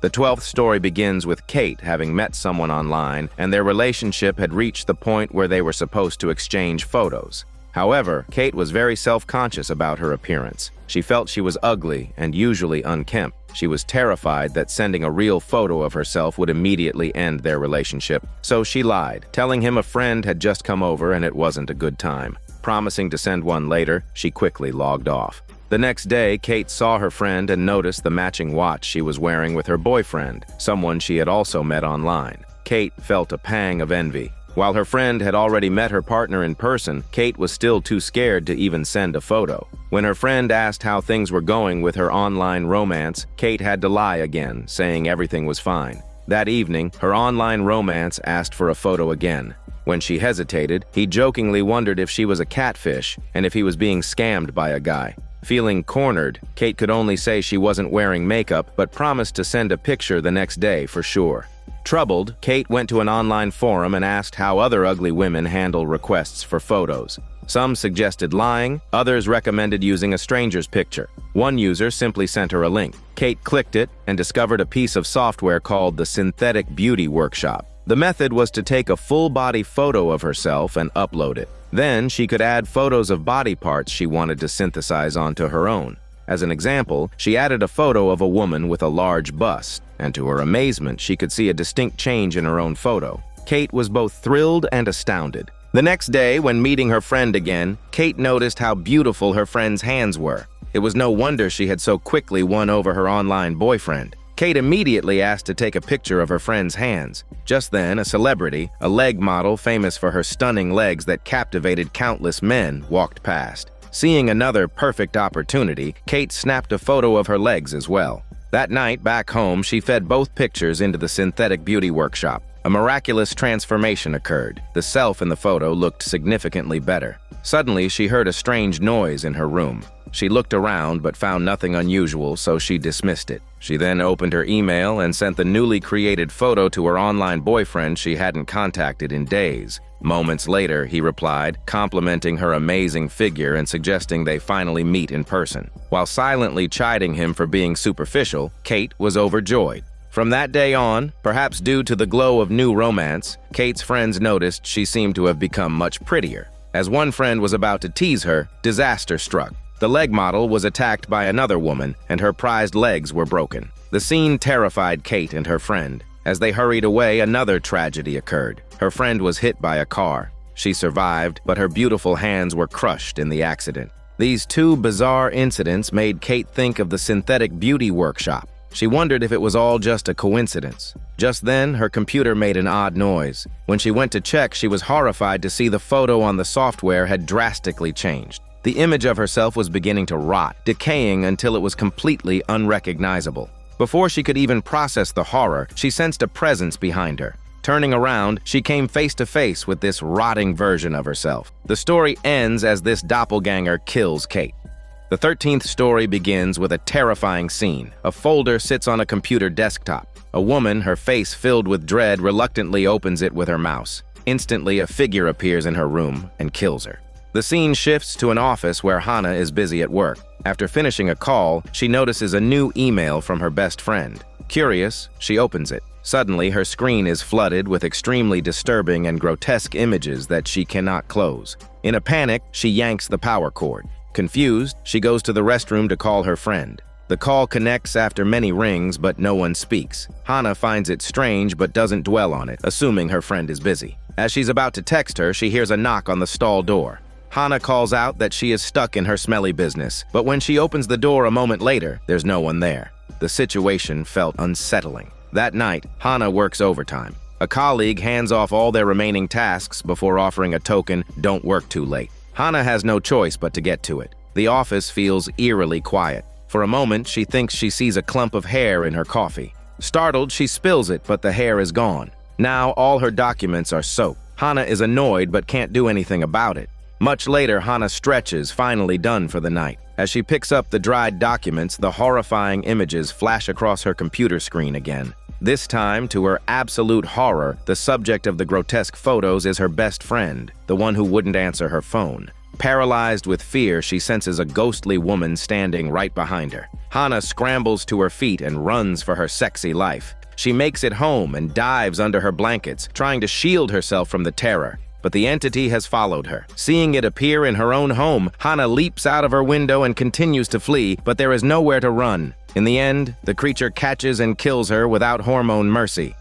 The 12th story begins with Kate having met someone online, and their relationship had reached the point where they were supposed to exchange photos. However, Kate was very self-conscious about her appearance. She felt she was ugly and usually unkempt. She was terrified that sending a real photo of herself would immediately end their relationship, so she lied, telling him a friend had just come over and it wasn't a good time. Promising to send one later, she quickly logged off. The next day, Kate saw her friend and noticed the matching watch she was wearing with her boyfriend, someone she had also met online. Kate felt a pang of envy. While her friend had already met her partner in person, Kate was still too scared to even send a photo. When her friend asked how things were going with her online romance, Kate had to lie again, saying everything was fine. That evening, her online romance asked for a photo again. When she hesitated, he jokingly wondered if she was a catfish and if he was being scammed by a guy. Feeling cornered, Kate could only say she wasn't wearing makeup, but promised to send a picture the next day for sure. Troubled, Kate went to an online forum and asked how other ugly women handle requests for photos. Some suggested lying, others recommended using a stranger's picture. One user simply sent her a link. Kate clicked it and discovered a piece of software called the Synthetic Beauty Workshop. The method was to take a full-body photo of herself and upload it. Then she could add photos of body parts she wanted to synthesize onto her own. As an example, she added a photo of a woman with a large bust, and to her amazement, she could see a distinct change in her own photo. Kate was both thrilled and astounded. The next day, when meeting her friend again, Kate noticed how beautiful her friend's hands were. It was no wonder she had so quickly won over her online boyfriend. Kate immediately asked to take a picture of her friend's hands. Just then, a celebrity, a leg model famous for her stunning legs that captivated countless men, walked past. Seeing another perfect opportunity, Kate snapped a photo of her legs as well. That night, back home, she fed both pictures into the Synthetic Beauty Workshop. A miraculous transformation occurred. The self in the photo looked significantly better. Suddenly, she heard a strange noise in her room. She looked around but found nothing unusual, so she dismissed it. She then opened her email and sent the newly created photo to her online boyfriend she hadn't contacted in days. Moments later, he replied, complimenting her amazing figure and suggesting they finally meet in person. While silently chiding him for being superficial, Kate was overjoyed. From that day on, perhaps due to the glow of new romance, Kate's friends noticed she seemed to have become much prettier. As one friend was about to tease her, disaster struck. The leg model was attacked by another woman, and her prized legs were broken. The scene terrified Kate and her friend. As they hurried away, another tragedy occurred. Her friend was hit by a car. She survived, but her beautiful hands were crushed in the accident. These two bizarre incidents made Kate think of the synthetic beauty workshop. She wondered if it was all just a coincidence. Just then, her computer made an odd noise. When she went to check, she was horrified to see the photo on the software had drastically changed. The image of herself was beginning to rot, decaying until it was completely unrecognizable. Before she could even process the horror, she sensed a presence behind her. Turning around, she came face to face with this rotting version of herself. The story ends as this doppelganger kills Kate. The 13th story begins with a terrifying scene. A folder sits on a computer desktop. A woman, her face filled with dread, reluctantly opens it with her mouse. Instantly, a figure appears in her room and kills her. The scene shifts to an office where Hana is busy at work. After finishing a call, she notices a new email from her best friend. Curious, she opens it. Suddenly, her screen is flooded with extremely disturbing and grotesque images that she cannot close. In a panic, she yanks the power cord. Confused, she goes to the restroom to call her friend. The call connects after many rings, but no one speaks. Hana finds it strange but doesn't dwell on it, assuming her friend is busy. As she's about to text her, she hears a knock on the stall door. Hana calls out that she is stuck in her smelly business, but when she opens the door a moment later, there's no one there. The situation felt unsettling. That night, Hana works overtime. A colleague hands off all their remaining tasks before offering a token, "Don't work too late." Hana has no choice but to get to it. The office feels eerily quiet. For a moment, she thinks she sees a clump of hair in her coffee. Startled, she spills it, but the hair is gone. Now, all her documents are soaked. Hana is annoyed but can't do anything about it. Much later, Hana stretches, finally done for the night. As she picks up the dried documents, the horrifying images flash across her computer screen again. This time, to her absolute horror, the subject of the grotesque photos is her best friend, the one who wouldn't answer her phone. Paralyzed with fear, she senses a ghostly woman standing right behind her. Hana scrambles to her feet and runs for her sexy life. She makes it home and dives under her blankets, trying to shield herself from the terror. But the entity has followed her. Seeing it appear in her own home, Hana leaps out of her window and continues to flee, but there is nowhere to run. In the end, the creature catches and kills her without hormone mercy.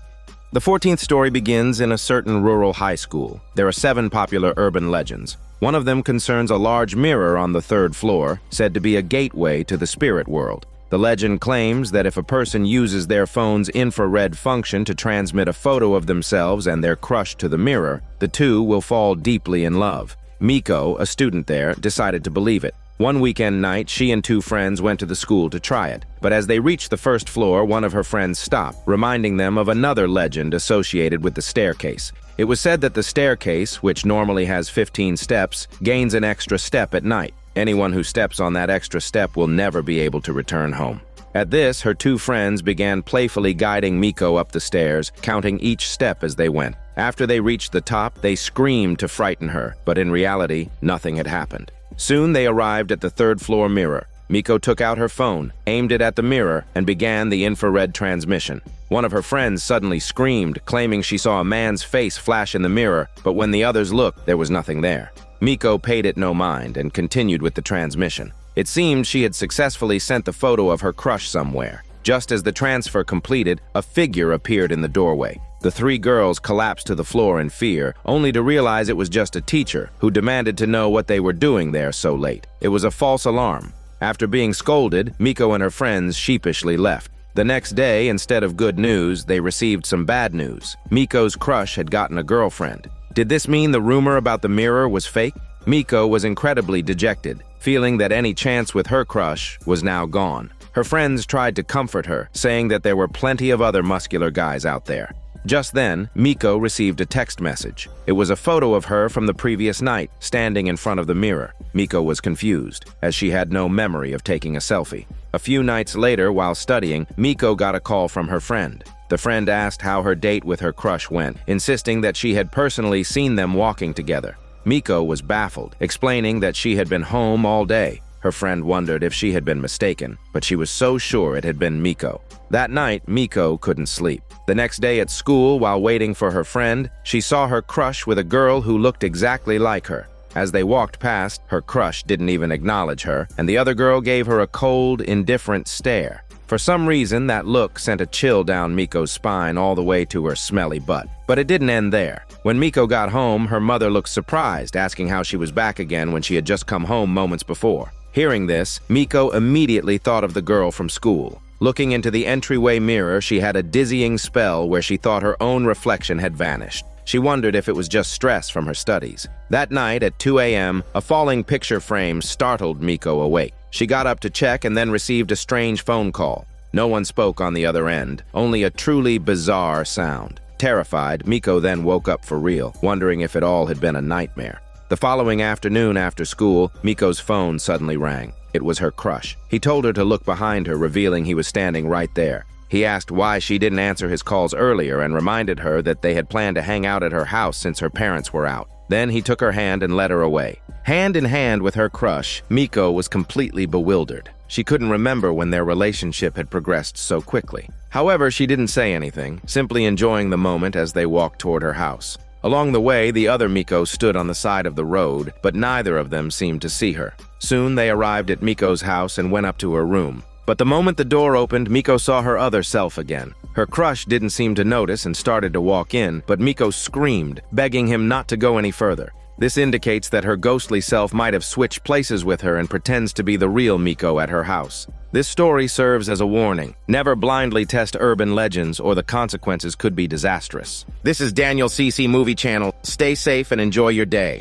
The 14th story begins in a certain rural high school. There are 7 popular urban legends. One of them concerns a large mirror on the 3rd floor, said to be a gateway to the spirit world. The legend claims that if a person uses their phone's infrared function to transmit a photo of themselves and their crush to the mirror, the two will fall deeply in love. Miko, a student there, decided to believe it. One weekend night, she and 2 friends went to the school to try it. But as they reached the 1st floor, one of her friends stopped, reminding them of another legend associated with the staircase. It was said that the staircase, which normally has 15 steps, gains an extra step at night. Anyone who steps on that extra step will never be able to return home. At this, her 2 friends began playfully guiding Miko up the stairs, counting each step as they went. After they reached the top, they screamed to frighten her, but in reality, nothing had happened. Soon they arrived at the 3rd floor mirror. Miko took out her phone, aimed it at the mirror, and began the infrared transmission. One of her friends suddenly screamed, claiming she saw a man's face flash in the mirror, but when the others looked, there was nothing there. Miko paid it no mind and continued with the transmission. It seemed she had successfully sent the photo of her crush somewhere. Just as the transfer completed, a figure appeared in the doorway. The 3 girls collapsed to the floor in fear, only to realize it was just a teacher who demanded to know what they were doing there so late. It was a false alarm. After being scolded, Miko and her friends sheepishly left. The next day, instead of good news, they received some bad news. Miko's crush had gotten a girlfriend. Did this mean the rumor about the mirror was fake? Miko was incredibly dejected, feeling that any chance with her crush was now gone. Her friends tried to comfort her, saying that there were plenty of other muscular guys out there. Just then, Miko received a text message. It was a photo of her from the previous night, standing in front of the mirror. Miko was confused, as she had no memory of taking a selfie. A few nights later, while studying, Miko got a call from her friend. The friend asked how her date with her crush went, insisting that she had personally seen them walking together. Miko was baffled, explaining that she had been home all day. Her friend wondered if she had been mistaken, but she was so sure it had been Miko. That night, Miko couldn't sleep. The next day at school, while waiting for her friend, she saw her crush with a girl who looked exactly like her. As they walked past, her crush didn't even acknowledge her, and the other girl gave her a cold, indifferent stare. For some reason, that look sent a chill down Miko's spine all the way to her smelly butt. But it didn't end there. When Miko got home, her mother looked surprised, asking how she was back again when she had just come home moments before. Hearing this, Miko immediately thought of the girl from school. Looking into the entryway mirror, she had a dizzying spell where she thought her own reflection had vanished. She wondered if it was just stress from her studies. That night at 2 a.m., a falling picture frame startled Miko awake. She got up to check and then received a strange phone call. No one spoke on the other end, only a truly bizarre sound. Terrified, Miko then woke up for real, wondering if it all had been a nightmare. The following afternoon after school, Miko's phone suddenly rang. It was her crush. He told her to look behind her, revealing he was standing right there. He asked why she didn't answer his calls earlier and reminded her that they had planned to hang out at her house since her parents were out. Then he took her hand and led her away. Hand in hand with her crush, Miko was completely bewildered. She couldn't remember when their relationship had progressed so quickly. However, she didn't say anything, simply enjoying the moment as they walked toward her house. Along the way, the other Miko stood on the side of the road, but neither of them seemed to see her. Soon they arrived at Miko's house and went up to her room. But the moment the door opened, Miko saw her other self again. Her crush didn't seem to notice and started to walk in, but Miko screamed, begging him not to go any further. This indicates that her ghostly self might have switched places with her and pretends to be the real Miko at her house. This story serves as a warning. Never blindly test urban legends or the consequences could be disastrous. This is Daniel CC Movie Channel. Stay safe and enjoy your day.